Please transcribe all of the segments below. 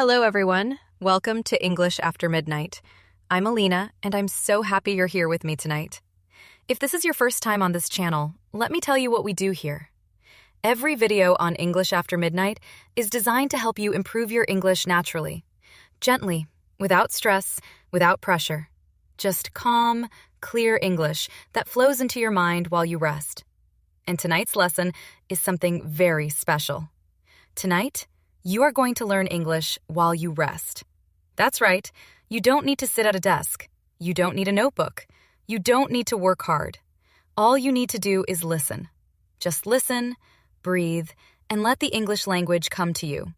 Hello, everyone. Welcome to English After Midnight. I'm Alina, and I'm so happy you're here with me tonight. If this is your first time on this channel, let me tell you what we do here. Every video on English After Midnight is designed to help you improve your English naturally, gently, without stress, without pressure. Just calm, clear English that flows into your mind while you rest. And tonight's lesson is something very special. Tonight, you are going to learn English while you rest. That's right, you don't need to sit at a desk. You don't need a notebook. You don't need to work hard. All you need to do is listen. Just listen, breathe, and let the English language come to you.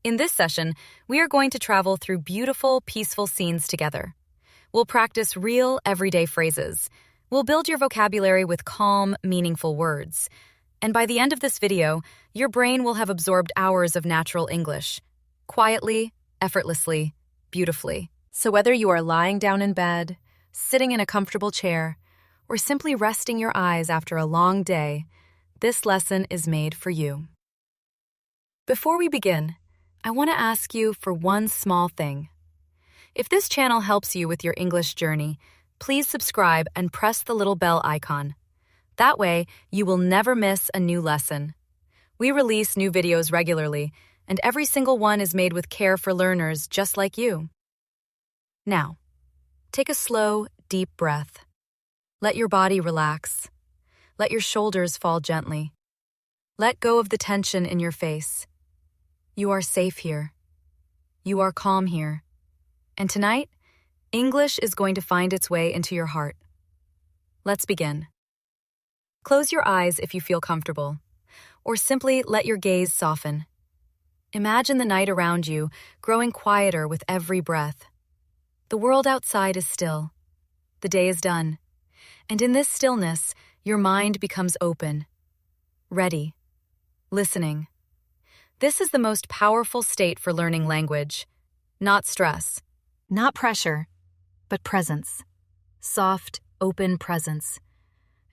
In this session, we are going to travel through beautiful, peaceful scenes together. We'll practice real, everyday phrases. We'll build your vocabulary with calm, meaningful words. And by the end of this video, your brain will have absorbed hours of natural English. Quietly, effortlessly, beautifully. So whether you are lying down in bed, sitting in a comfortable chair, or simply resting your eyes after a long day, this lesson is made for you. Before we begin, I want to ask you for one small thing. If this channel helps you with your English journey, please subscribe and press the little bell icon. That way, you will never miss a new lesson. We release new videos regularly, and every single one is made with care for learners just like you. Now, take a slow, deep breath. Let your body relax. Let your shoulders fall gently. Let go of the tension in your face. You are safe here. You are calm here. And tonight, English is going to find its way into your heart. Let's begin. Close your eyes if you feel comfortable, or simply let your gaze soften. Imagine the night around you growing quieter with every breath. The world outside is still. The day is done. And in this stillness, your mind becomes open, ready, listening. This is the most powerful state for learning language. Not stress, not pressure, but presence. Soft, open presence.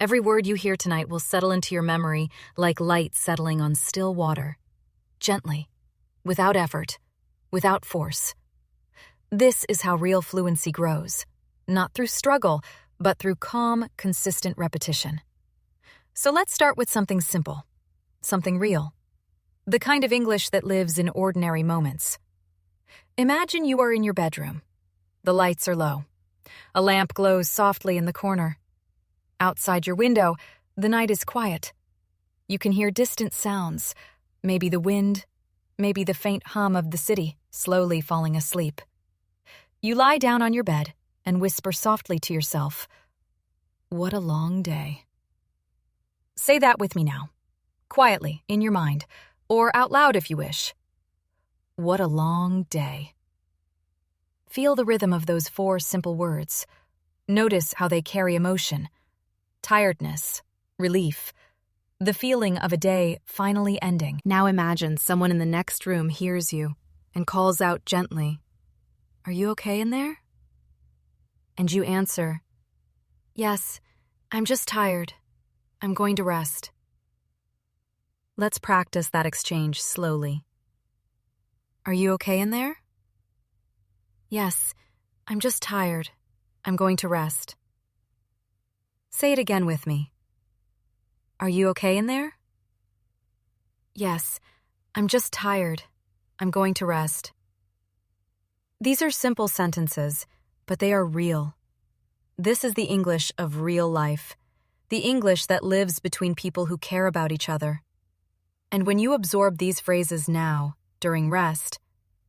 Every word you hear tonight will settle into your memory like light settling on still water. Gently, without effort, without force. This is how real fluency grows. Not through struggle, but through calm, consistent repetition. So let's start with something simple, something real. The kind of English that lives in ordinary moments. Imagine you are in your bedroom. The lights are low. A lamp glows softly in the corner. Outside your window, the night is quiet. You can hear distant sounds, maybe the wind, maybe the faint hum of the city slowly falling asleep. You lie down on your bed and whisper softly to yourself, "What a long day." Say that with me now, quietly in your mind, or out loud if you wish. What a long day. Feel the rhythm of those 4 simple words. Notice how they carry emotion. Tiredness, relief, the feeling of a day finally ending. Now imagine someone in the next room hears you and calls out gently, "Are you okay in there?" And you answer, "Yes, I'm just tired. I'm going to rest." Let's practice that exchange slowly. "Are you okay in there?" "Yes, I'm just tired. I'm going to rest." Say it again with me. "Are you okay in there?" "Yes, I'm just tired. I'm going to rest." These are simple sentences, but they are real. This is the English of real life, the English that lives between people who care about each other. And when you absorb these phrases now, during rest,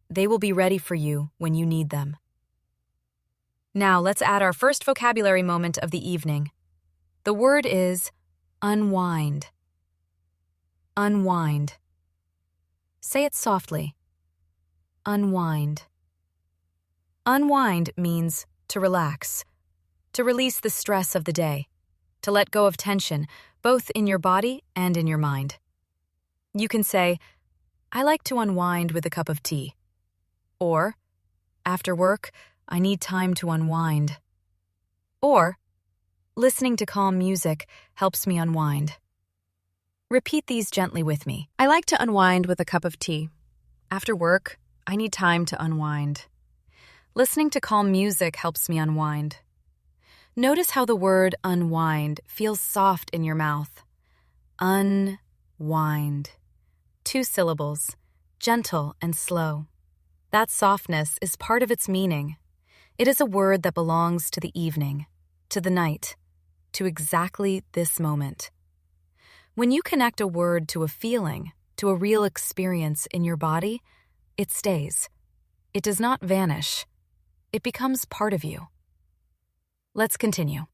they will be ready for you when you need them. Now let's add our first vocabulary moment of the evening. The word is unwind. Unwind. Say it softly. Unwind. Unwind means to relax, to release the stress of the day, to let go of tension, both in your body and in your mind. You can say, "I like to unwind with a cup of tea." Or, "After work, I need time to unwind." Or, "Listening to calm music helps me unwind." Repeat these gently with me. I like to unwind with a cup of tea. After work, I need time to unwind. Listening to calm music helps me unwind. Notice how the word unwind feels soft in your mouth. Unwind. 2 syllables, gentle and slow. That softness is part of its meaning. It is a word that belongs to the evening, to the night, to exactly this moment. When you connect a word to a feeling, to a real experience in your body, it stays. It does not vanish. It becomes part of you. Let's continue.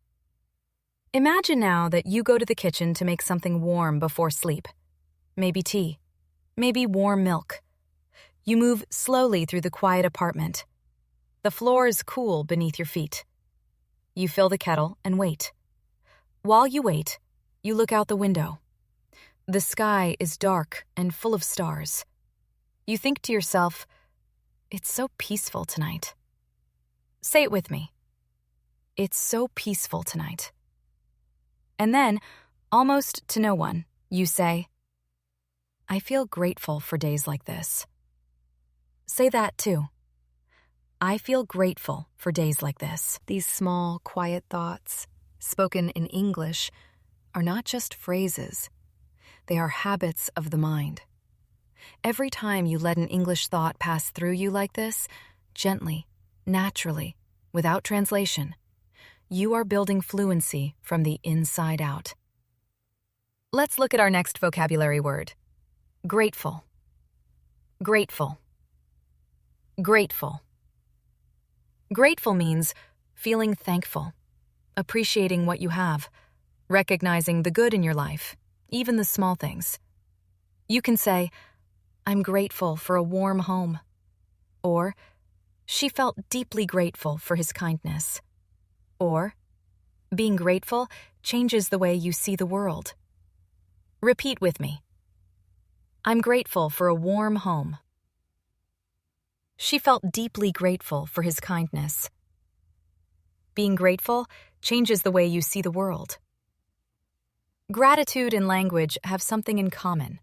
Imagine now that you go to the kitchen to make something warm before sleep. Maybe tea. Maybe warm milk. You move slowly through the quiet apartment. The floor is cool beneath your feet. You fill the kettle and wait. While you wait, you look out the window. The sky is dark and full of stars. You think to yourself, "It's so peaceful tonight." Say it with me. It's so peaceful tonight. And then, almost to no one, you say, "I feel grateful for days like this." Say that too. I feel grateful for days like this. These small, quiet thoughts, spoken in English, are not just phrases. They are habits of the mind. Every time you let an English thought pass through you like this, gently, naturally, without translation, you are building fluency from the inside out. Let's look at our next vocabulary word. Grateful. Grateful. Grateful. Grateful means feeling thankful, appreciating what you have, recognizing the good in your life, even the small things. You can say, "I'm grateful for a warm home," or "She felt deeply grateful for his kindness," or "Being grateful changes the way you see the world." Repeat with me. I'm grateful for a warm home. She felt deeply grateful for his kindness. Being grateful changes the way you see the world. Gratitude and language have something in common.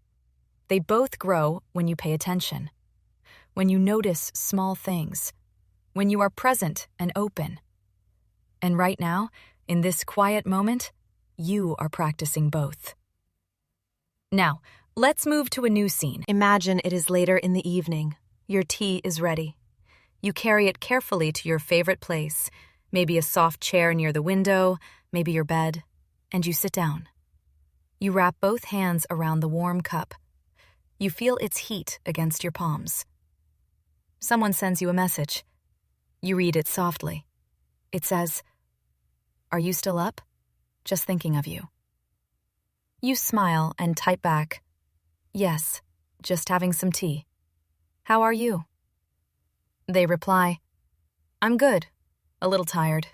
They both grow when you pay attention, when you notice small things, when you are present and open. And right now, in this quiet moment, you are practicing both. Now, let's move to a new scene. Imagine it is later in the evening. Your tea is ready. You carry it carefully to your favorite place, maybe a soft chair near the window, maybe your bed, and you sit down. You wrap both hands around the warm cup. You feel its heat against your palms. Someone sends you a message. You read it softly. It says, "Are you still up? Just thinking of you." You smile and type back, "Yes, just having some tea. How are you?" They reply, "I'm good, a little tired,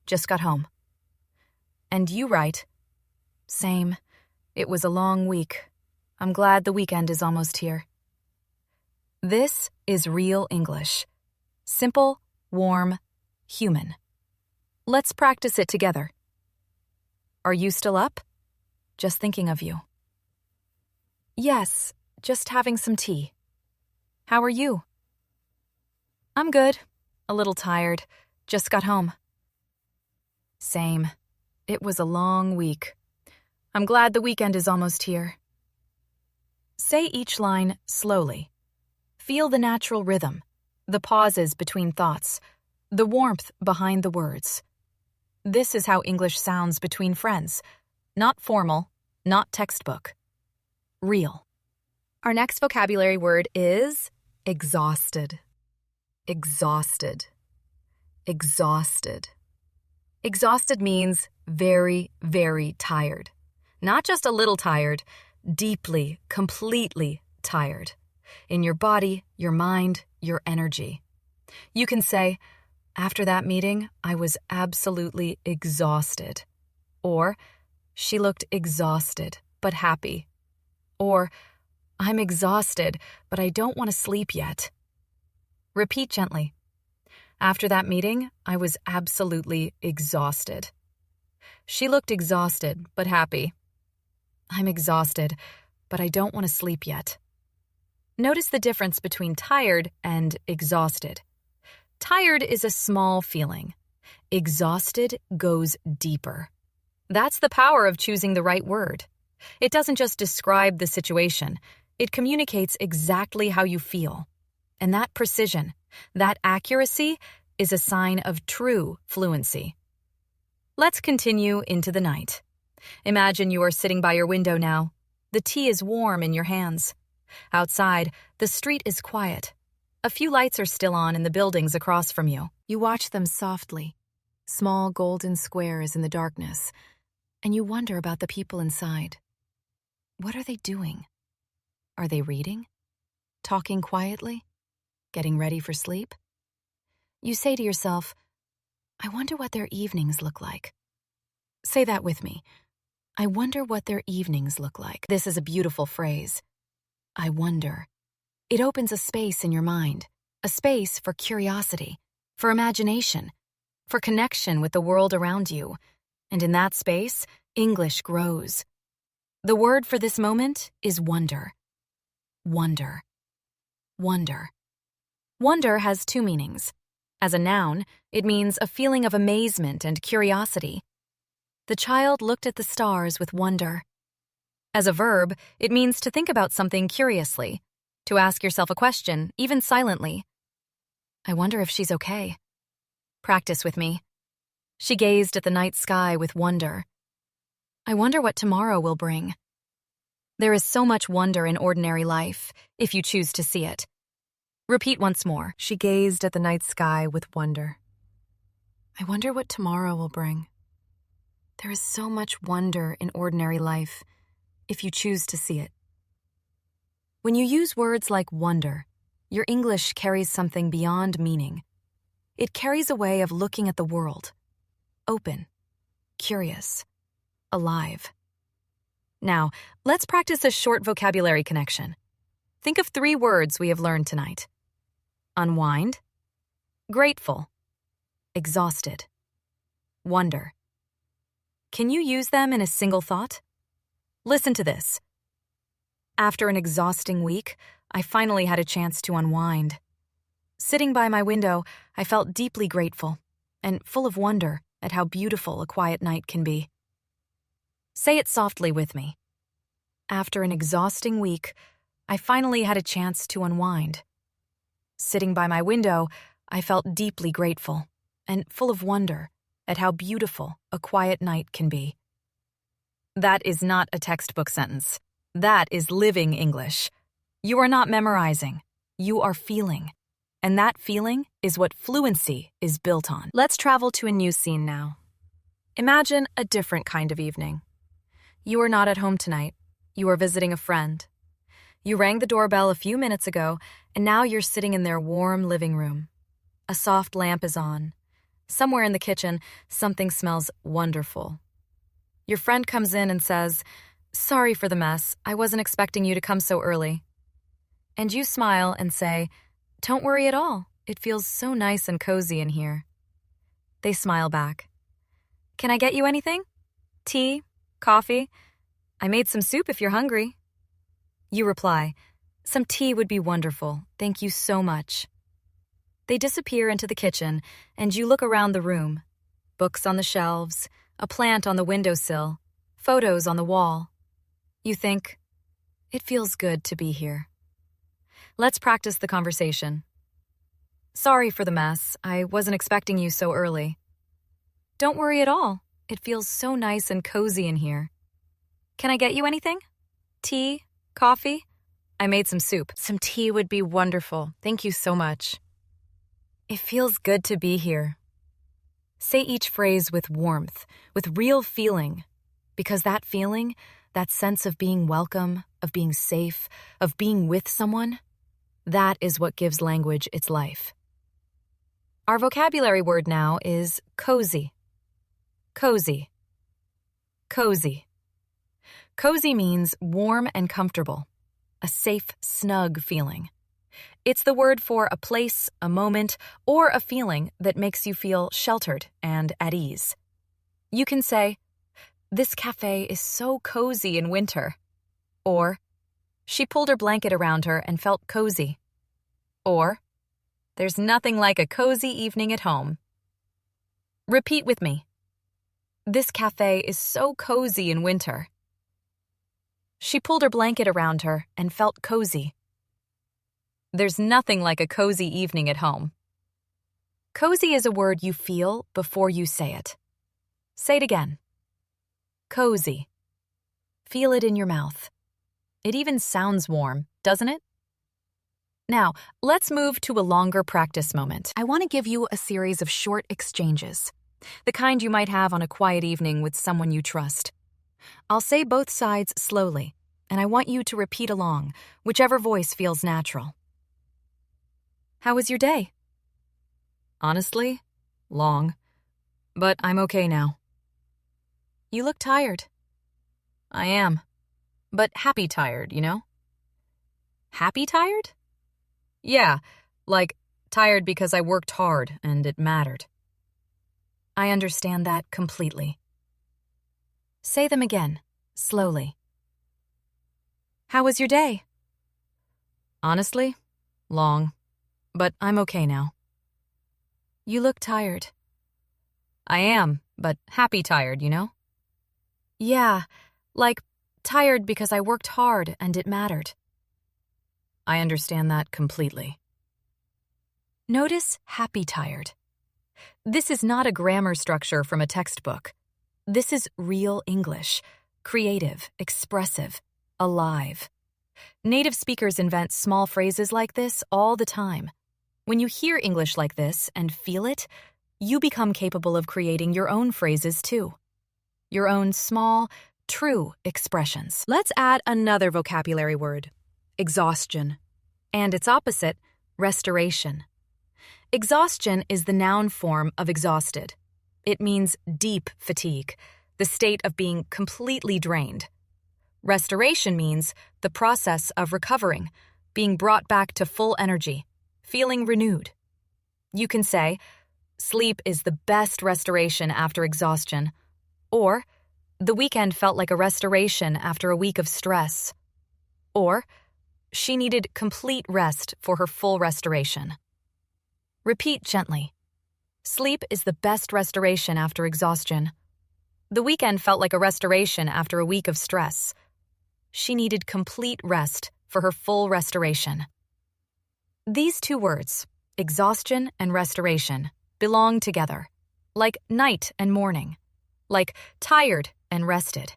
just got home." And you write, "Same. It was a long week. I'm glad the weekend is almost here." This is real English. Simple, warm, human. Let's practice it together. Are you still up? Just thinking of you. Yes, just having some tea. How are you? I'm good, a little tired, just got home. Same. It was a long week. I'm glad the weekend is almost here. Say each line slowly. Feel the natural rhythm, the pauses between thoughts, the warmth behind the words. This is how English sounds between friends. Not formal, not textbook. Real. Our next vocabulary word is exhausted. Exhausted. Exhausted. Exhausted means very, very tired. Not just a little tired, deeply, completely tired. In your body, your mind, your energy. You can say, "After that meeting, I was absolutely exhausted." Or, "She looked exhausted, but happy." Or, "I'm exhausted, but I don't want to sleep yet." Repeat gently. "After that meeting, I was absolutely exhausted." She looked exhausted, but happy. I'm exhausted, but I don't want to sleep yet. Notice the difference between tired and exhausted. Tired is a small feeling. Exhausted goes deeper. That's the power of choosing the right word. It doesn't just describe the situation, it communicates exactly how you feel. And that precision, that accuracy, is a sign of true fluency. Let's continue into the night. Imagine you are sitting by your window now. The tea is warm in your hands. Outside, the street is quiet. A few lights are still on in the buildings across from you. You watch them softly, small golden squares in the darkness, and you wonder about the people inside. What are they doing? Are they reading? Talking quietly? Getting ready for sleep? You say to yourself, I wonder what their evenings look like. Say that with me. I wonder what their evenings look like. This is a beautiful phrase. I wonder. It opens a space in your mind, a space for curiosity, for imagination, for connection with the world around you. And in that space, English grows. The word for this moment is wonder. Wonder. Wonder. Wonder has two meanings. As a noun, it means a feeling of amazement and curiosity. The child looked at the stars with wonder. As a verb, it means to think about something curiously, to ask yourself a question, even silently. I wonder if she's okay. Practice with me. She gazed at the night sky with wonder. I wonder what tomorrow will bring. There is so much wonder in ordinary life, if you choose to see it. Repeat once more. She gazed at the night sky with wonder. I wonder what tomorrow will bring. There is so much wonder in ordinary life, if you choose to see it. When you use words like wonder, your English carries something beyond meaning. It carries a way of looking at the world. Open, curious, alive. Now, let's practice a short vocabulary connection. Think of 3 words we have learned tonight. Unwind, grateful, exhausted, wonder. Can you use them in a single thought? Listen to this. After an exhausting week, I finally had a chance to unwind. Sitting by my window, I felt deeply grateful and full of wonder at how beautiful a quiet night can be. Say it softly with me. After an exhausting week, I finally had a chance to unwind. Sitting by my window, I felt deeply grateful and full of wonder at how beautiful a quiet night can be. That is not a textbook sentence. That is living English. You are not memorizing. You are feeling. And that feeling is what fluency is built on. Let's travel to a new scene now. Imagine a different kind of evening. You are not at home tonight. You are visiting a friend. You rang the doorbell a few minutes ago, and now you're sitting in their warm living room. A soft lamp is on. Somewhere in the kitchen, something smells wonderful. Your friend comes in and says, "Sorry for the mess. I wasn't expecting you to come so early." And you smile and say, "Don't worry at all. It feels so nice and cozy in here." They smile back. "Can I get you anything? Tea? Coffee? I made some soup if you're hungry." You reply, "Some tea would be wonderful. Thank you so much." They disappear into the kitchen, and you look around the room. Books on the shelves, a plant on the windowsill, photos on the wall. You think, it feels good to be here. Let's practice the conversation. "Sorry for the mess. I wasn't expecting you so early." "Don't worry at all. It feels so nice and cozy in here. Can I get you anything? Tea? Coffee? I made some soup." "Some tea would be wonderful. Thank you so much." It feels good to be here. Say each phrase with warmth, with real feeling, because that feeling, that sense of being welcome, of being safe, of being with someone, that is what gives language its life. Our vocabulary word now is cozy. Cozy. Cozy. Cozy means warm and comfortable, a safe, snug feeling. It's the word for a place, a moment, or a feeling that makes you feel sheltered and at ease. You can say, "This cafe is so cozy in winter," or She pulled her blanket around her and felt cozy. Or, there's nothing like a cozy evening at home. Repeat with me. This cafe is so cozy in winter. She pulled her blanket around her and felt cozy. There's nothing like a cozy evening at home. Cozy is a word you feel before you say it. Say it again. Cozy. Feel it in your mouth. It even sounds warm, doesn't it? Now, let's move to a longer practice moment. I want to give you a series of short exchanges, the kind you might have on a quiet evening with someone you trust. I'll say both sides slowly, and I want you to repeat along, whichever voice feels natural. How was your day? Honestly, long, but I'm okay now. You look tired. I am, but happy tired, you know? Happy tired? Yeah, like tired because I worked hard and it mattered. I understand that completely. Say them again, slowly. How was your day? Honestly, long, but I'm okay now. You look tired. I am, but happy tired, you know? Yeah, like tired because I worked hard and it mattered. I understand that completely. Notice happy tired. This is not a grammar structure from a textbook. This is real English, creative, expressive, alive. Native speakers invent small phrases like this all the time. When you hear English like this and feel it, you become capable of creating your own phrases too. Your own small, true expressions. Let's add another vocabulary word, exhaustion, and its opposite, restoration. Exhaustion is the noun form of exhausted. It means deep fatigue, the state of being completely drained. Restoration means the process of recovering, being brought back to full energy, feeling renewed. You can say, sleep is the best restoration after exhaustion, or the weekend felt like a restoration after a week of stress, or she needed complete rest for her full restoration. Repeat gently. Sleep is the best restoration after exhaustion. The weekend felt like a restoration after a week of stress. She needed complete rest for her full restoration. These two words, exhaustion and restoration, belong together, like night and morning, like tired and rested.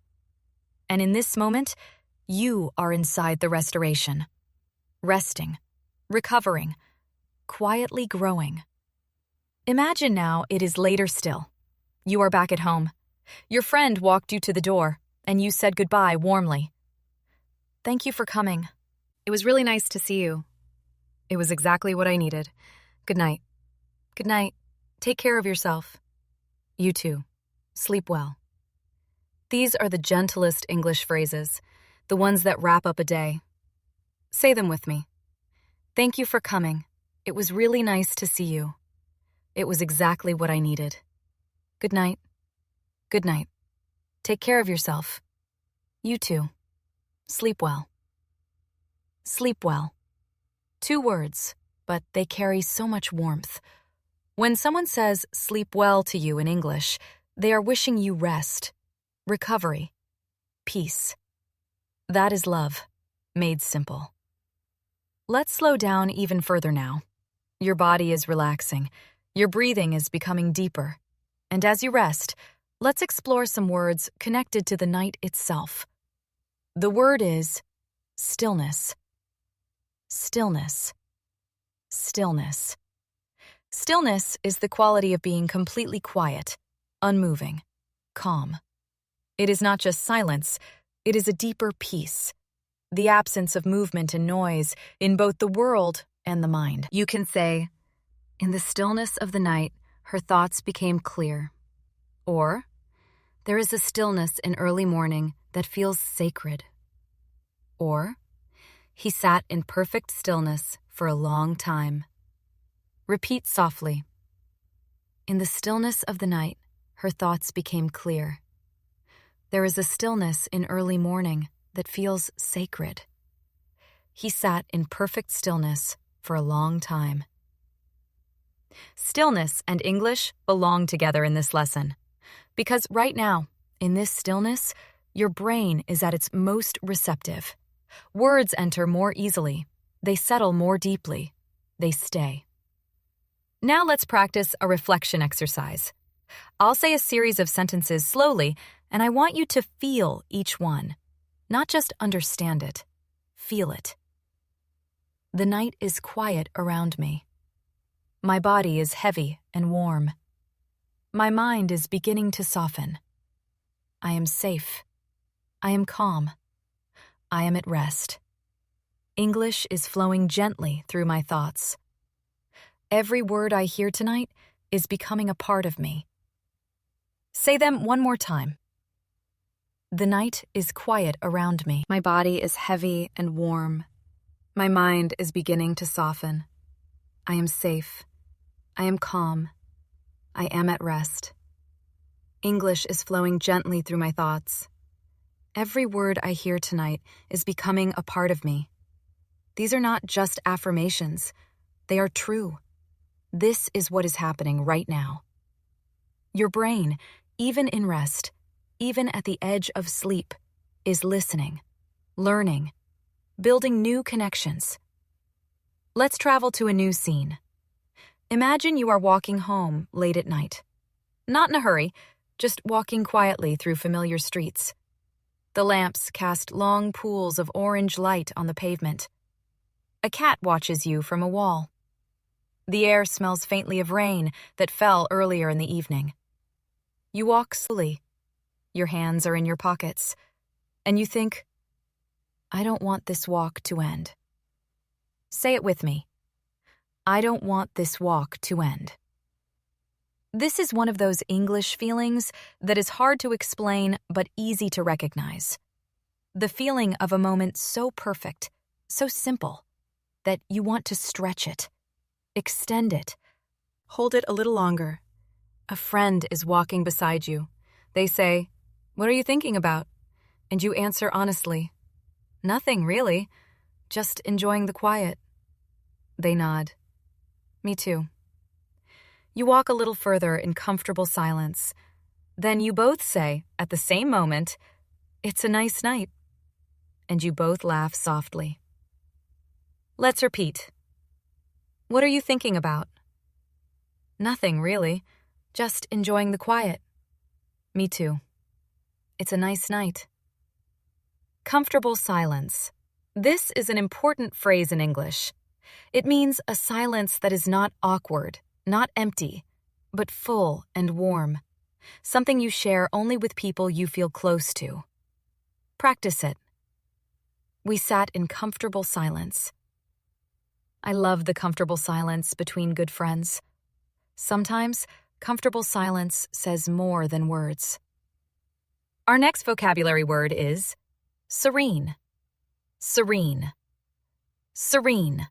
And in this moment, you are inside the restoration, resting, recovering, quietly growing. Imagine now it is later still. You are back at home. Your friend walked you to the door, and you said goodbye warmly. Thank you for coming. It was really nice to see you. It was exactly what I needed. Good night. Good night. Take care of yourself. You too. Sleep well. These are the gentlest English phrases, the ones that wrap up a day. Say them with me. Thank you for coming. It was really nice to see you. It was exactly what I needed. Good night. Good night. Take care of yourself. You too. Sleep well. Sleep well. 2 words, but they carry so much warmth. When someone says sleep well to you in English, they are wishing you rest, recovery, peace. That is love, made simple. Let's slow down even further now. Your body is relaxing. Your breathing is becoming deeper. And as you rest, let's explore some words connected to the night itself. The word is stillness. Stillness. Stillness. Stillness is the quality of being completely quiet, unmoving, calm. It is not just silence, it is a deeper peace, the absence of movement and noise in both the world and the mind. You can say, in the stillness of the night, her thoughts became clear. Or, there is a stillness in early morning that feels sacred. Or, he sat in perfect stillness for a long time. Repeat softly. In the stillness of the night, her thoughts became clear. There is a stillness in early morning that feels sacred. He sat in perfect stillness for a long time. Stillness and English belong together in this lesson, because right now, in this stillness, your brain is at its most receptive. Words enter more easily. They settle more deeply. They stay. Now let's practice a reflection exercise. I'll say a series of sentences slowly, and I want you to feel each one, not just understand it. Feel it. The night is quiet around me. My body is heavy and warm. My mind is beginning to soften. I am safe. I am calm. I am at rest. English is flowing gently through my thoughts. Every word I hear tonight is becoming a part of me. Say them one more time. The night is quiet around me. My body is heavy and warm. My mind is beginning to soften. I am safe. I am calm. I am at rest. English is flowing gently through my thoughts. Every word I hear tonight is becoming a part of me. These are not just affirmations. They are true. This is what is happening right now. Your brain, even in rest, even at the edge of sleep, is listening, learning, building new connections. Let's travel to a new scene. Imagine you are walking home late at night. Not in a hurry, just walking quietly through familiar streets. The lamps cast long pools of orange light on the pavement. A cat watches you from a wall. The air smells faintly of rain that fell earlier in the evening. You walk slowly. Your hands are in your pockets. And you think, I don't want this walk to end. Say it with me. I don't want this walk to end. This is one of those English feelings that is hard to explain but easy to recognize. The feeling of a moment so perfect, so simple, that you want to stretch it, extend it, hold it a little longer. A friend is walking beside you. They say, "What are you thinking about?" And you answer honestly, "Nothing, really. Just enjoying the quiet." They nod. Me too. You walk a little further in comfortable silence. Then you both say, at the same moment, "It's a nice night." And you both laugh softly. Let's repeat. What are you thinking about? Nothing, really. Just enjoying the quiet. Me too. It's a nice night. Comfortable silence. This is an important phrase in English. It means a silence that is not awkward, not empty, but full and warm. Something you share only with people you feel close to. Practice it. We sat in comfortable silence. I love the comfortable silence between good friends. Sometimes, comfortable silence says more than words. Our next vocabulary word is serene. Serene. Serene.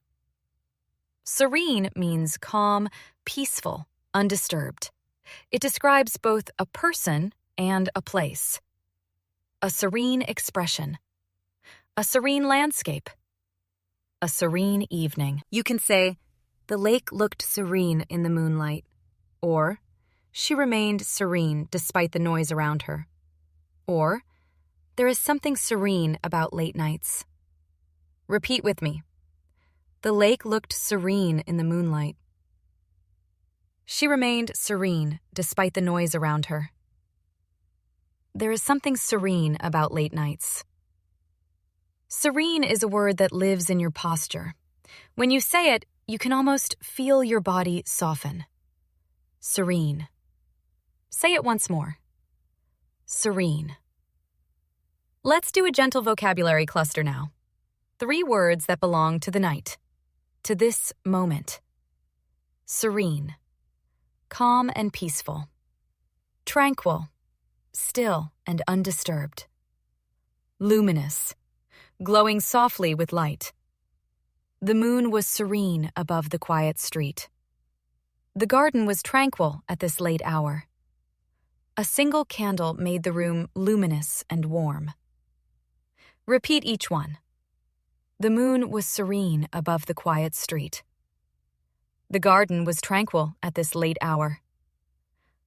Serene means calm, peaceful, undisturbed. It describes both a person and a place. A serene expression. A serene landscape. A serene evening. You can say, "The lake looked serene in the moonlight," or "She remained serene despite the noise around her," or "There is something serene about late nights." Repeat with me. The lake looked serene in the moonlight. She remained serene despite the noise around her. There is something serene about late nights. Serene is a word that lives in your posture. When you say it, you can almost feel your body soften. Serene. Say it once more. Serene. Let's do a gentle vocabulary cluster now. 3 words that belong to the night, to this moment. Serene. Calm and peaceful. Tranquil. Still and undisturbed. Luminous. Glowing softly with light. The moon was serene above the quiet street. The garden was tranquil at this late hour. A single candle made the room luminous and warm. Repeat each one. The moon was serene above the quiet street. The garden was tranquil at this late hour.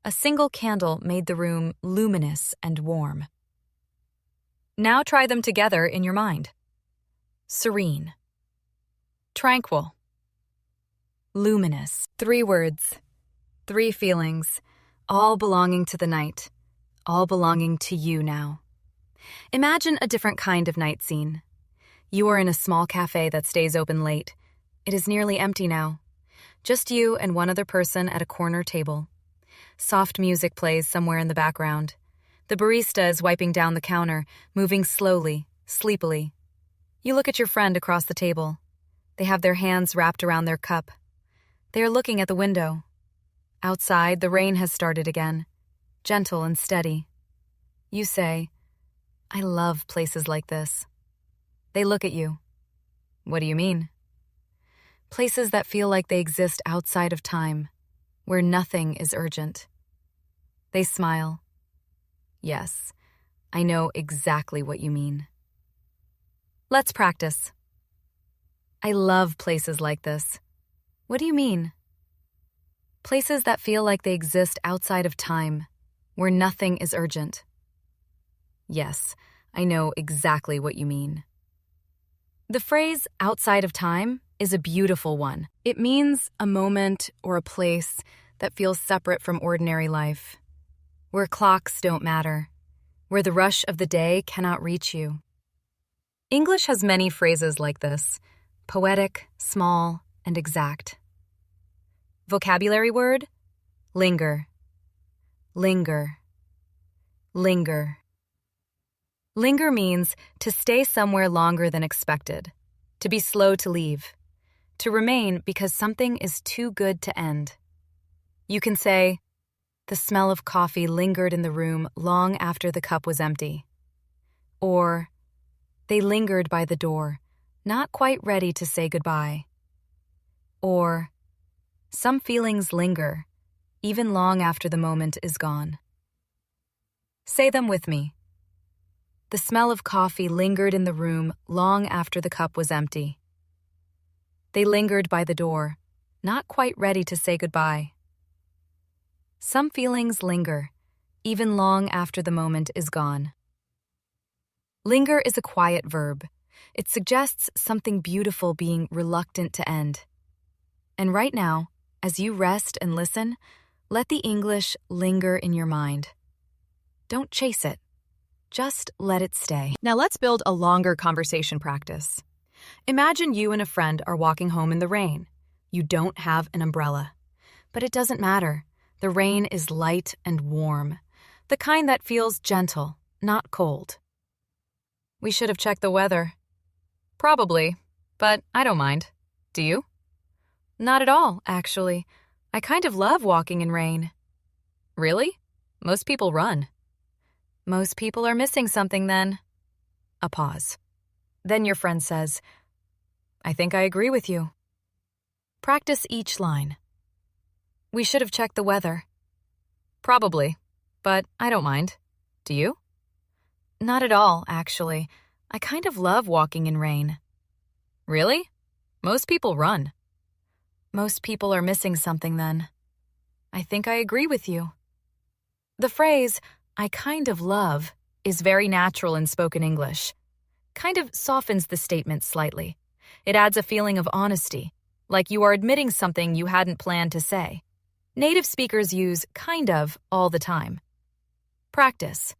A single candle made the room luminous and warm. Now try them together in your mind. Serene. Tranquil. Luminous. 3 words, 3 feelings, all belonging to the night, all belonging to you now. Imagine a different kind of night scene. You are in a small cafe that stays open late. It is nearly empty now. Just you and one other person at a corner table. Soft music plays somewhere in the background. The barista is wiping down the counter, moving slowly, sleepily. You look at your friend across the table. They have their hands wrapped around their cup. They are looking at the window. Outside, the rain has started again, gentle and steady. You say, "I love places like this." They look at you. What do you mean? Places that feel like they exist outside of time, where nothing is urgent. They smile. Yes, I know exactly what you mean. Let's practice. I love places like this. What do you mean? Places that feel like they exist outside of time, where nothing is urgent. Yes, I know exactly what you mean. The phrase outside of time is a beautiful one. It means a moment or a place that feels separate from ordinary life, where clocks don't matter, where the rush of the day cannot reach you. English has many phrases like this, poetic, small, and exact. Vocabulary word, linger, linger, linger. Linger means to stay somewhere longer than expected, to be slow to leave, to remain because something is too good to end. You can say, the smell of coffee lingered in the room long after the cup was empty. Or, they lingered by the door, not quite ready to say goodbye. Or, some feelings linger, even long after the moment is gone. Say them with me. The smell of coffee lingered in the room long after the cup was empty. They lingered by the door, not quite ready to say goodbye. Some feelings linger, even long after the moment is gone. Linger is a quiet verb. It suggests something beautiful being reluctant to end. And right now, as you rest and listen, let the English linger in your mind. Don't chase it. Just let it stay. Now let's build a longer conversation practice. Imagine you and a friend are walking home in the rain. You don't have an umbrella. But it doesn't matter. The rain is light and warm, the kind that feels gentle, not cold. We should have checked the weather. Probably, but I don't mind. Do you? Not at all, actually. I kind of love walking in rain. Really? Most people run. Most people are missing something then. A pause. Then your friend says, I think I agree with you. Practice each line. We should have checked the weather. Probably, but I don't mind. Do you? Not at all, actually. I kind of love walking in rain. Really? Most people run. Most people are missing something then. I think I agree with you. The phrase, I kind of love, is very natural in spoken English. Kind of softens the statement slightly. It adds a feeling of honesty, like you are admitting something you hadn't planned to say. Native speakers use kind of all the time. Practice.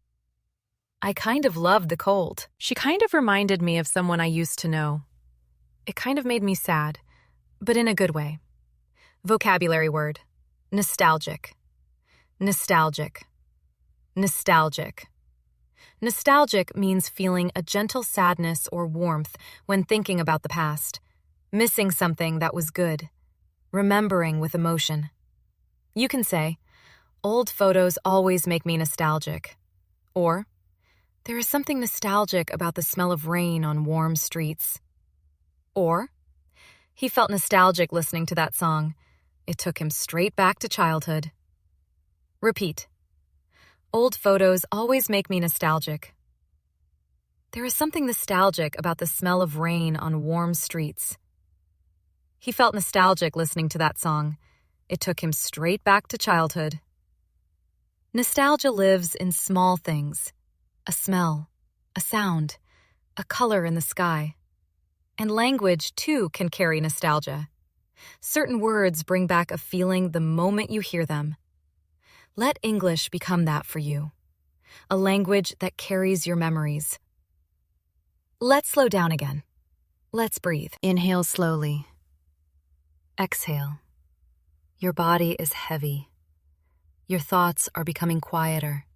I kind of loved the cold. She kind of reminded me of someone I used to know. It kind of made me sad, but in a good way. Vocabulary word. Nostalgic. Nostalgic. Nostalgic. Nostalgic means feeling a gentle sadness or warmth when thinking about the past, missing something that was good, remembering with emotion. You can say, old photos always make me nostalgic. Or, there is something nostalgic about the smell of rain on warm streets. Or, he felt nostalgic listening to that song. It took him straight back to childhood. Repeat. Old photos always make me nostalgic. There is something nostalgic about the smell of rain on warm streets. He felt nostalgic listening to that song. It took him straight back to childhood. Nostalgia lives in small things: a smell, a sound, a color in the sky. And language, too, can carry nostalgia. Certain words bring back a feeling the moment you hear them. Let English become that for you, a language that carries your memories. Let's slow down again. Let's breathe. Inhale slowly. Exhale. Your body is heavy. Your thoughts are becoming quieter.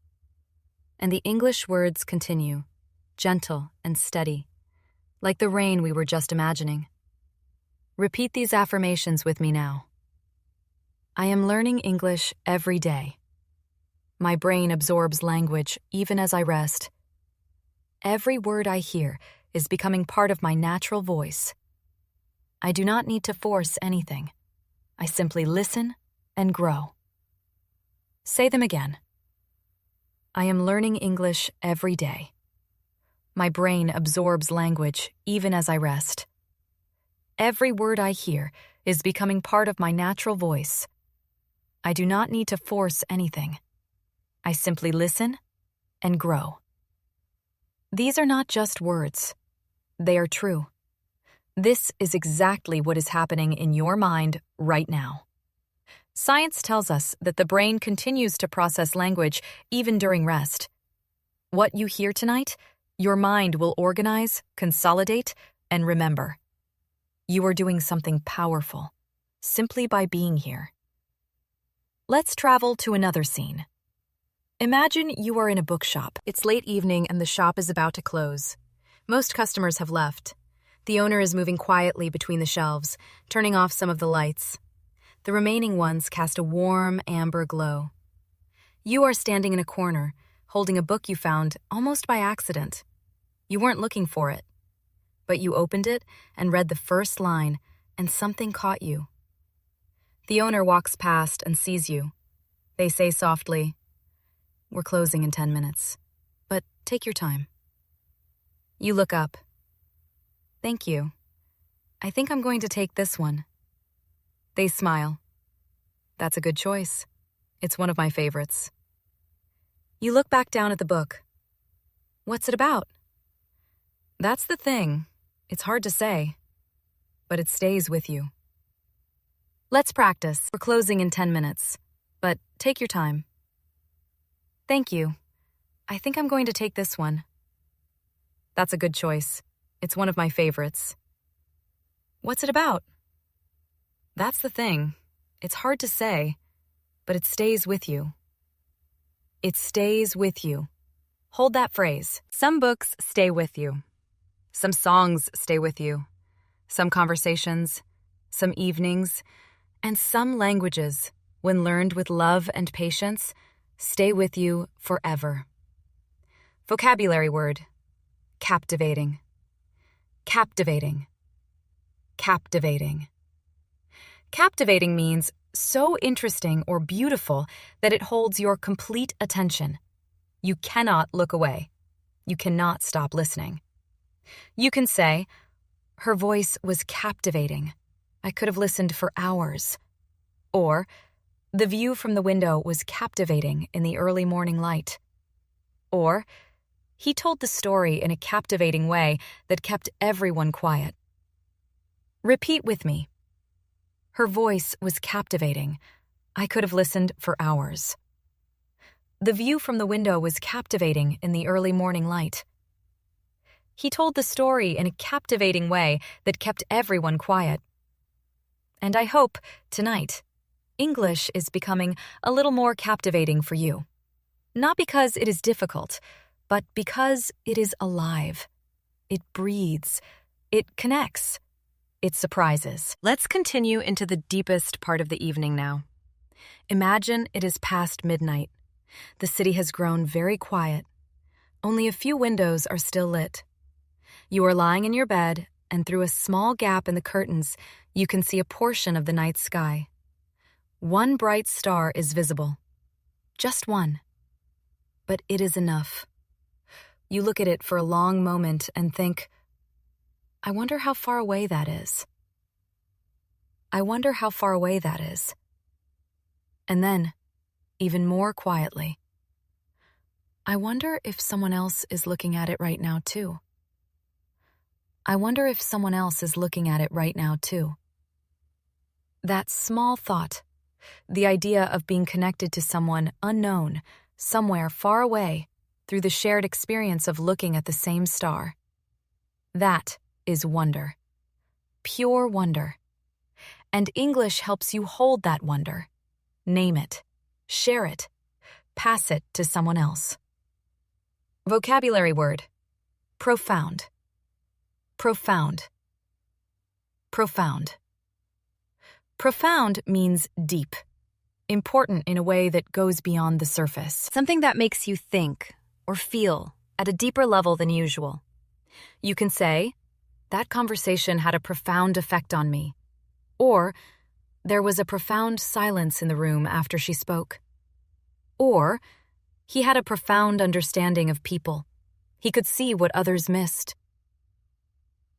And the English words continue, gentle and steady, like the rain we were just imagining. Repeat these affirmations with me now. I am learning English every day. My brain absorbs language even as I rest. Every word I hear is becoming part of my natural voice. I do not need to force anything. I simply listen and grow. Say them again. I am learning English every day. My brain absorbs language even as I rest. Every word I hear is becoming part of my natural voice. I do not need to force anything. I simply listen and grow. These are not just words. They are true. This is exactly what is happening in your mind right now. Science tells us that the brain continues to process language even during rest. What you hear tonight, your mind will organize, consolidate, and remember. You are doing something powerful, simply by being here. Let's travel to another scene. Imagine you are in a bookshop. It's late evening and the shop is about to close. Most customers have left. The owner is moving quietly between the shelves, turning off some of the lights. The remaining ones cast a warm, amber glow. You are standing in a corner, holding a book you found almost by accident. You weren't looking for it, but you opened it and read the first line, and something caught you. The owner walks past and sees you. They say softly, "We're closing in 10 minutes, but take your time." You look up. "Thank you. I think I'm going to take this one." They smile. "That's a good choice. It's one of my favorites." You look back down at the book. "What's it about?" "That's the thing. It's hard to say, but it stays with you." Let's practice. We're closing in 10 minutes, but take your time. "Thank you. I think I'm going to take this one." "That's a good choice. It's one of my favorites." "What's it about?" "That's the thing. It's hard to say, but it stays with you." It stays with you. Hold that phrase. Some books stay with you. Some songs stay with you. Some conversations, some evenings, and some languages, when learned with love and patience, stay with you forever. Vocabulary word: captivating. Captivating. Captivating. Captivating means so interesting or beautiful that it holds your complete attention. You cannot look away. You cannot stop listening. You can say, "Her voice was captivating. I could have listened for hours." Or, "The view from the window was captivating in the early morning light." Or, "He told the story in a captivating way that kept everyone quiet." Repeat with me. Her voice was captivating. I could have listened for hours. The view from the window was captivating in the early morning light. He told the story in a captivating way that kept everyone quiet. And I hope, tonight, English is becoming a little more captivating for you. Not because it is difficult, but because it is alive. It breathes. It connects. It surprises. Let's continue into the deepest part of the evening now. Imagine it is past midnight. The city has grown very quiet. Only a few windows are still lit. You are lying in your bed, and through a small gap in the curtains, you can see a portion of the night sky. One bright star is visible. Just one. But it is enough. You look at it for a long moment and think, I wonder how far away that is. I wonder how far away that is. And then, even more quietly, I wonder if someone else is looking at it right now too. I wonder if someone else is looking at it right now too. That small thought, the idea of being connected to someone unknown, somewhere far away, through the shared experience of looking at the same star. That is wonder. Pure wonder. And English helps you hold that wonder. Name it. Share it. Pass it to someone else. Vocabulary word. Profound. Profound. Profound. Profound means deep, important in a way that goes beyond the surface. Something that makes you think or feel at a deeper level than usual. You can say, that conversation had a profound effect on me. Or, there was a profound silence in the room after she spoke. Or, he had a profound understanding of people. He could see what others missed.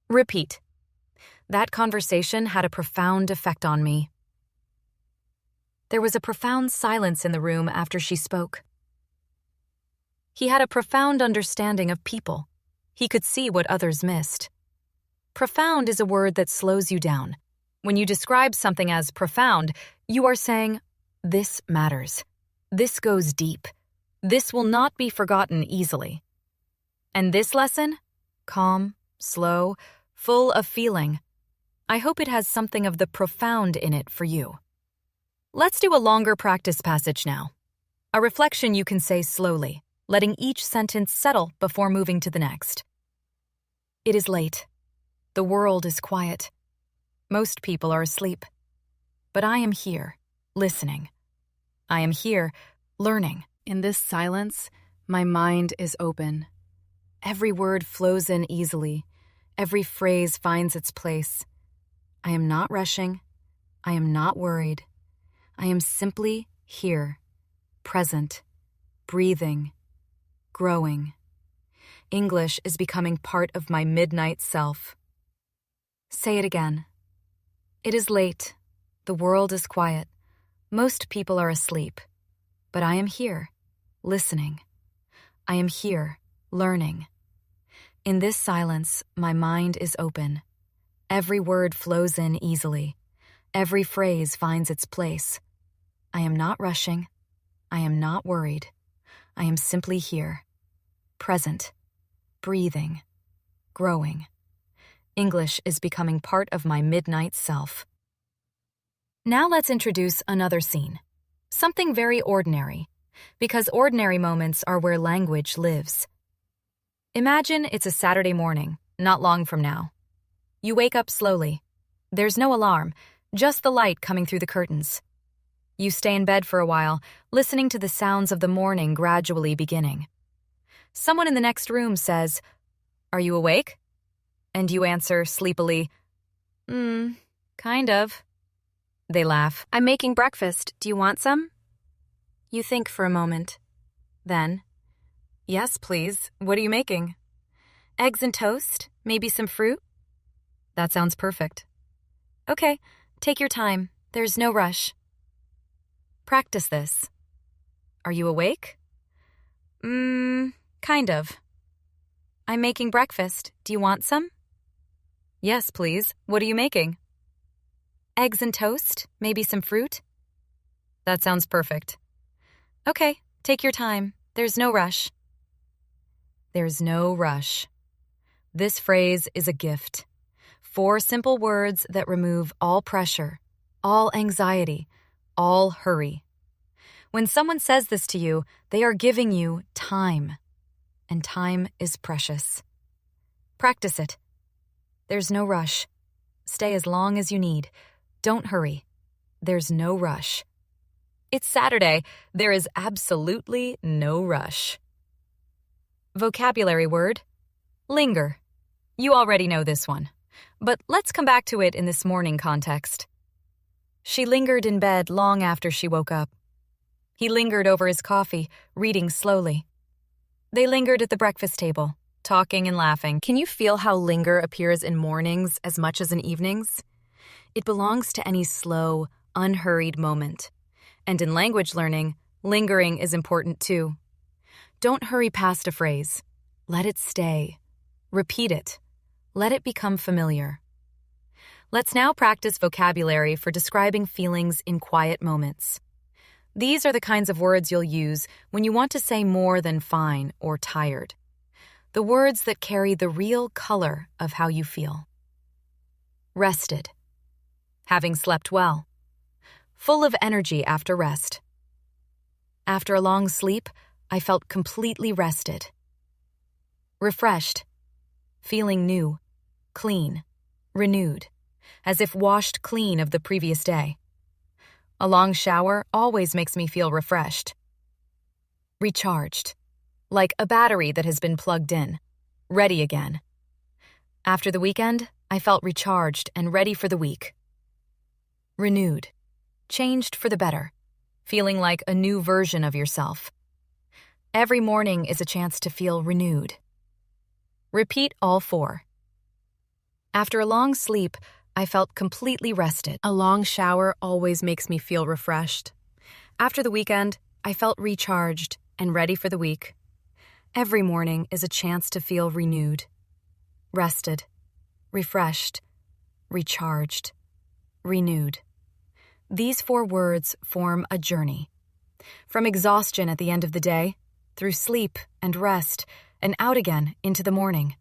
Repeat. That conversation had a profound effect on me. There was a profound silence in the room after she spoke. He had a profound understanding of people. He could see what others missed. Profound is a word that slows you down. When you describe something as profound, you are saying, this matters. This goes deep. This will not be forgotten easily. And this lesson? Calm, slow, full of feeling. I hope it has something of the profound in it for you. Let's do a longer practice passage now. A reflection you can say slowly, letting each sentence settle before moving to the next. It is late. The world is quiet. Most people are asleep. But I am here, listening. I am here, learning. In this silence, my mind is open. Every word flows in easily. Every phrase finds its place. I am not rushing. I am not worried. I am simply here, present, breathing, growing. English is becoming part of my midnight self. Say it again. It is late. The world is quiet. Most people are asleep. But I am here, listening. I am here, learning. In this silence, my mind is open. Every word flows in easily. Every phrase finds its place. I am not rushing. I am not worried. I am simply here, present, breathing, growing. English is becoming part of my midnight self. Now let's introduce another scene. Something very ordinary, because ordinary moments are where language lives. Imagine it's a Saturday morning, not long from now. You wake up slowly. There's no alarm, just the light coming through the curtains. You stay in bed for a while, listening to the sounds of the morning gradually beginning. Someone in the next room says, "Are you awake?" And you answer sleepily, kind of." They laugh. "I'm making breakfast. Do you want some?" You think for a moment. Then, "Yes, please. What are you making?" "Eggs and toast, maybe some fruit?" "That sounds perfect." "Okay, take your time. There's no rush." Practice this. "Are you awake?" Kind of." "I'm making breakfast. Do you want some?" "Yes, please. What are you making?" "Eggs and toast, maybe some fruit?" "That sounds perfect." "Okay, take your time. There's no rush." There's no rush. This phrase is a gift. 4 simple words that remove all pressure, all anxiety, all hurry. When someone says this to you, they are giving you time. And time is precious. Practice it. There's no rush. Stay as long as you need. Don't hurry. There's no rush. It's Saturday. There is absolutely no rush. Vocabulary word, linger. You already know this one, but let's come back to it in this morning context. She lingered in bed long after she woke up. He lingered over his coffee, reading slowly. They lingered at the breakfast table, talking and laughing. Can you feel how linger appears in mornings as much as in evenings? It belongs to any slow, unhurried moment. And in language learning, lingering is important too. Don't hurry past a phrase. Let it stay. Repeat it. Let it become familiar. Let's now practice vocabulary for describing feelings in quiet moments. These are the kinds of words you'll use when you want to say more than fine or tired. The words that carry the real color of how you feel. Rested. Having slept well. Full of energy after rest. After a long sleep, I felt completely rested. Refreshed. Feeling new, clean, renewed, as if washed clean of the previous day. A long shower always makes me feel refreshed. Recharged. Like a battery that has been plugged in. Ready again. After the weekend, I felt recharged and ready for the week. Renewed. Changed for the better. Feeling like a new version of yourself. Every morning is a chance to feel renewed. Repeat all four. After a long sleep, I felt completely rested. A long shower always makes me feel refreshed. After the weekend, I felt recharged and ready for the week. Every morning is a chance to feel renewed, rested, refreshed, recharged, renewed. These 4 words form a journey. From exhaustion at the end of the day, through sleep and rest, and out again into the morning.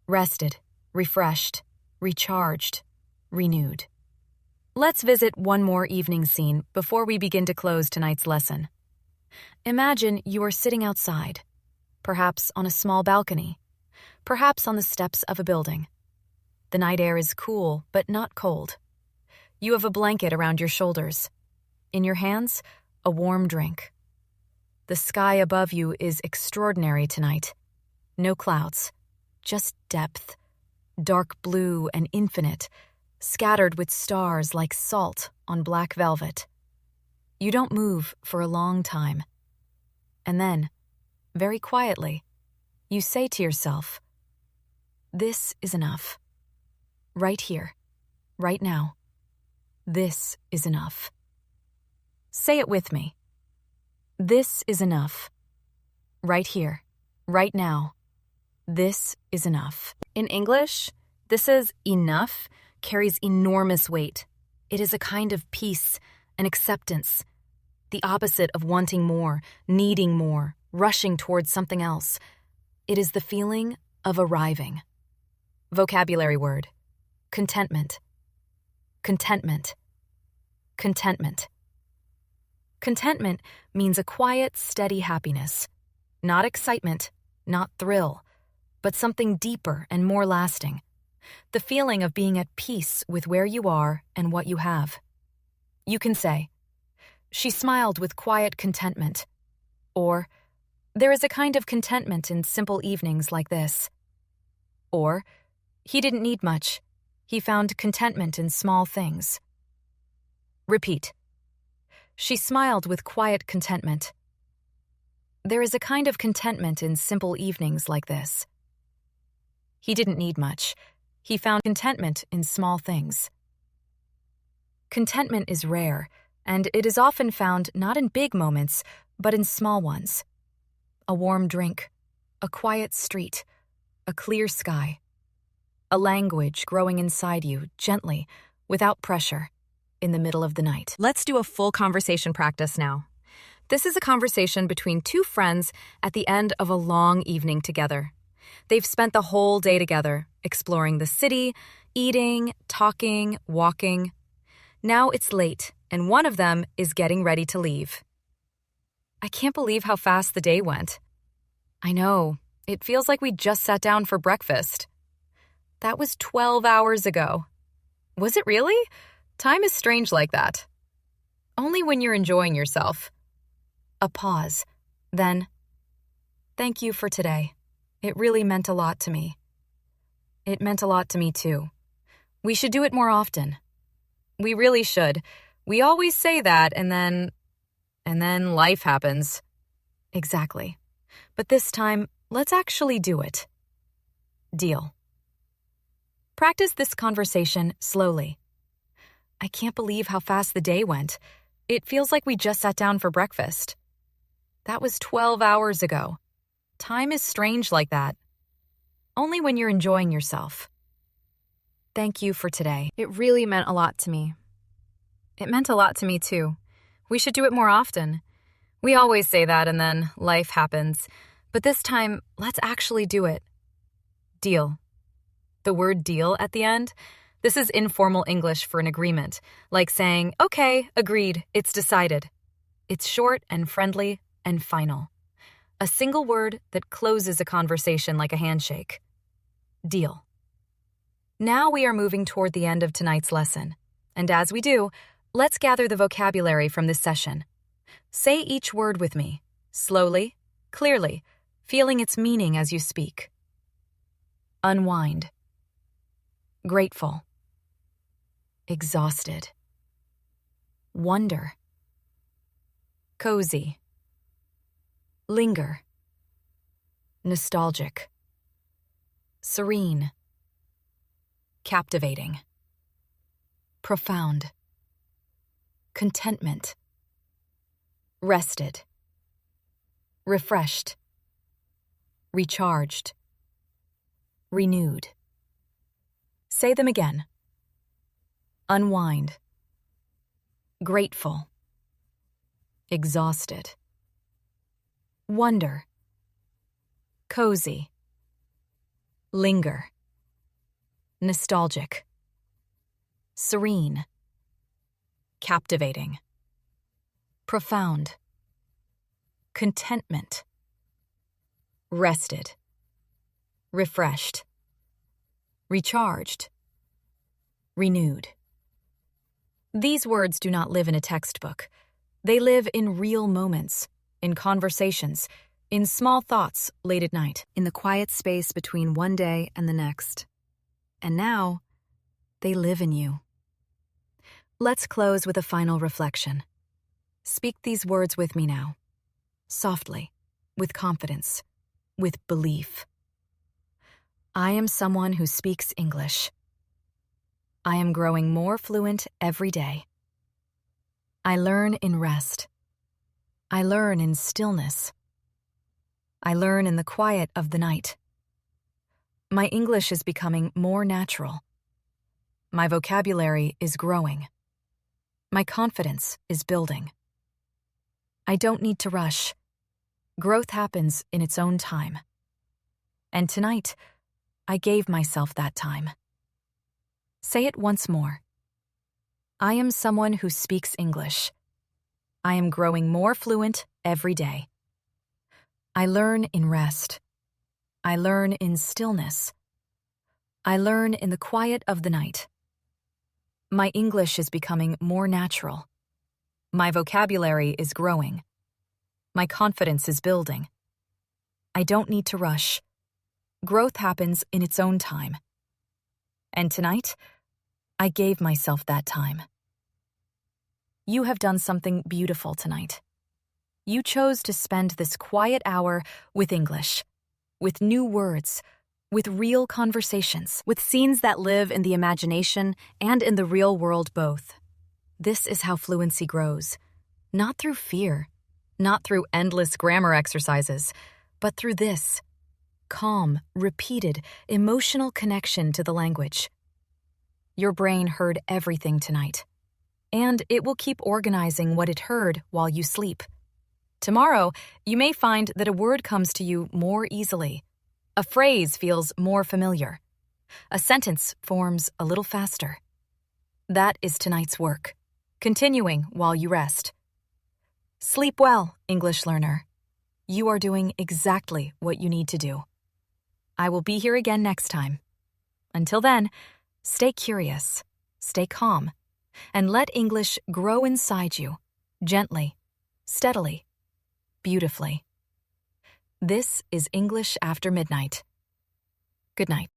Rested, refreshed, recharged, renewed. Let's visit one more evening scene before we begin to close tonight's lesson. Imagine you are sitting outside, perhaps on a small balcony, perhaps on the steps of a building. The night air is cool but not cold. You have a blanket around your shoulders. In your hands, a warm drink. The sky above you is extraordinary tonight. No clouds, just depth, dark blue and infinite, scattered with stars like salt on black velvet. You don't move for a long time. And then, very quietly, you say to yourself, "This is enough. Right here, right now. This is enough." Say it with me. This is enough. Right here, right now. This is enough. In English, this is enough carries enormous weight. It is a kind of peace and acceptance, the opposite of wanting more, needing more, rushing towards something else. It is the feeling of arriving. Vocabulary word: contentment, contentment, contentment. Contentment means a quiet, steady happiness. Not excitement, not thrill, but something deeper and more lasting. The feeling of being at peace with where you are and what you have. You can say, "She smiled with quiet contentment," or "There is a kind of contentment in simple evenings like this," or "He didn't need much. He found contentment in small things." Repeat. She smiled with quiet contentment. There is a kind of contentment in simple evenings like this. He didn't need much. He found contentment in small things. Contentment is rare, and it is often found not in big moments, but in small ones. A warm drink, a quiet street, a clear sky. A language growing inside you, gently, without pressure, in the middle of the night. Let's do a full conversation practice now. This is a conversation between 2 friends at the end of a long evening together. They've spent the whole day together, exploring the city, eating, talking, walking. Now it's late, and one of them is getting ready to leave. "I can't believe how fast the day went." "I know. It feels like we just sat down for breakfast." "That was 12 hours ago." "Was it really? Time is strange like that." "Only when you're enjoying yourself." A pause. Then, "Thank you for today. It really meant a lot to me." "It meant a lot to me too. We should do it more often." "We really should. We always say that, and then life happens." "Exactly. But this time, let's actually do it. Deal. Practice this conversation slowly. I can't believe how fast the day went. It feels like we just sat down for breakfast. That was 12 hours ago. Time is strange like that. Only when you're enjoying yourself. Thank you for today. It really meant a lot to me. It meant a lot to me, too. We should do it more often. We always say that and then life happens. But this time, let's actually do it. Deal. The word deal at the end, this is informal English for an agreement, like saying, okay, agreed, it's decided. It's short and friendly and final. A single word that closes a conversation like a handshake. Deal. Now we are moving toward the end of tonight's lesson. And as we do, let's gather the vocabulary from this session. Say each word with me, slowly, clearly, feeling its meaning as you speak. Unwind. Grateful. Exhausted. Wonder. Cozy. Linger. Nostalgic. Serene. Captivating. Profound. Contentment. Rested. Refreshed. Recharged. Renewed. Say them again. Unwind. Grateful. Exhausted. Wonder. Cozy. Linger. Nostalgic. Serene. Captivating. Profound. Contentment. Rested. Refreshed. Recharged. Renewed. These words do not live in a textbook. They live in real moments, in conversations, in small thoughts late at night, in the quiet space between one day and the next. And now, they live in you. Let's close with a final reflection. Speak these words with me now, softly, with confidence, with belief. I am someone who speaks English. I am growing more fluent every day. I learn in rest. I learn in stillness. I learn in the quiet of the night. My English is becoming more natural. My vocabulary is growing. My confidence is building. I don't need to rush. Growth happens in its own time. And tonight, I gave myself that time. Say it once more. I am someone who speaks English. I am growing more fluent every day. I learn in rest. I learn in stillness. I learn in the quiet of the night. My English is becoming more natural. My vocabulary is growing. My confidence is building. I don't need to rush. Growth happens in its own time. And tonight, I gave myself that time. You have done something beautiful tonight. You chose to spend this quiet hour with English, with new words, with real conversations, with scenes that live in the imagination and in the real world both. This is how fluency grows, not through fear, not through endless grammar exercises, but through this calm, repeated, emotional connection to the language. Your brain heard everything tonight, and it will keep organizing what it heard while you sleep. Tomorrow, you may find that a word comes to you more easily. A phrase feels more familiar. A sentence forms a little faster. That is tonight's work, continuing while you rest. Sleep well, English learner. You are doing exactly what you need to do. I will be here again next time. Until then, stay curious, stay calm, and let English grow inside you, gently, steadily, beautifully. This is English After Midnight. Good night.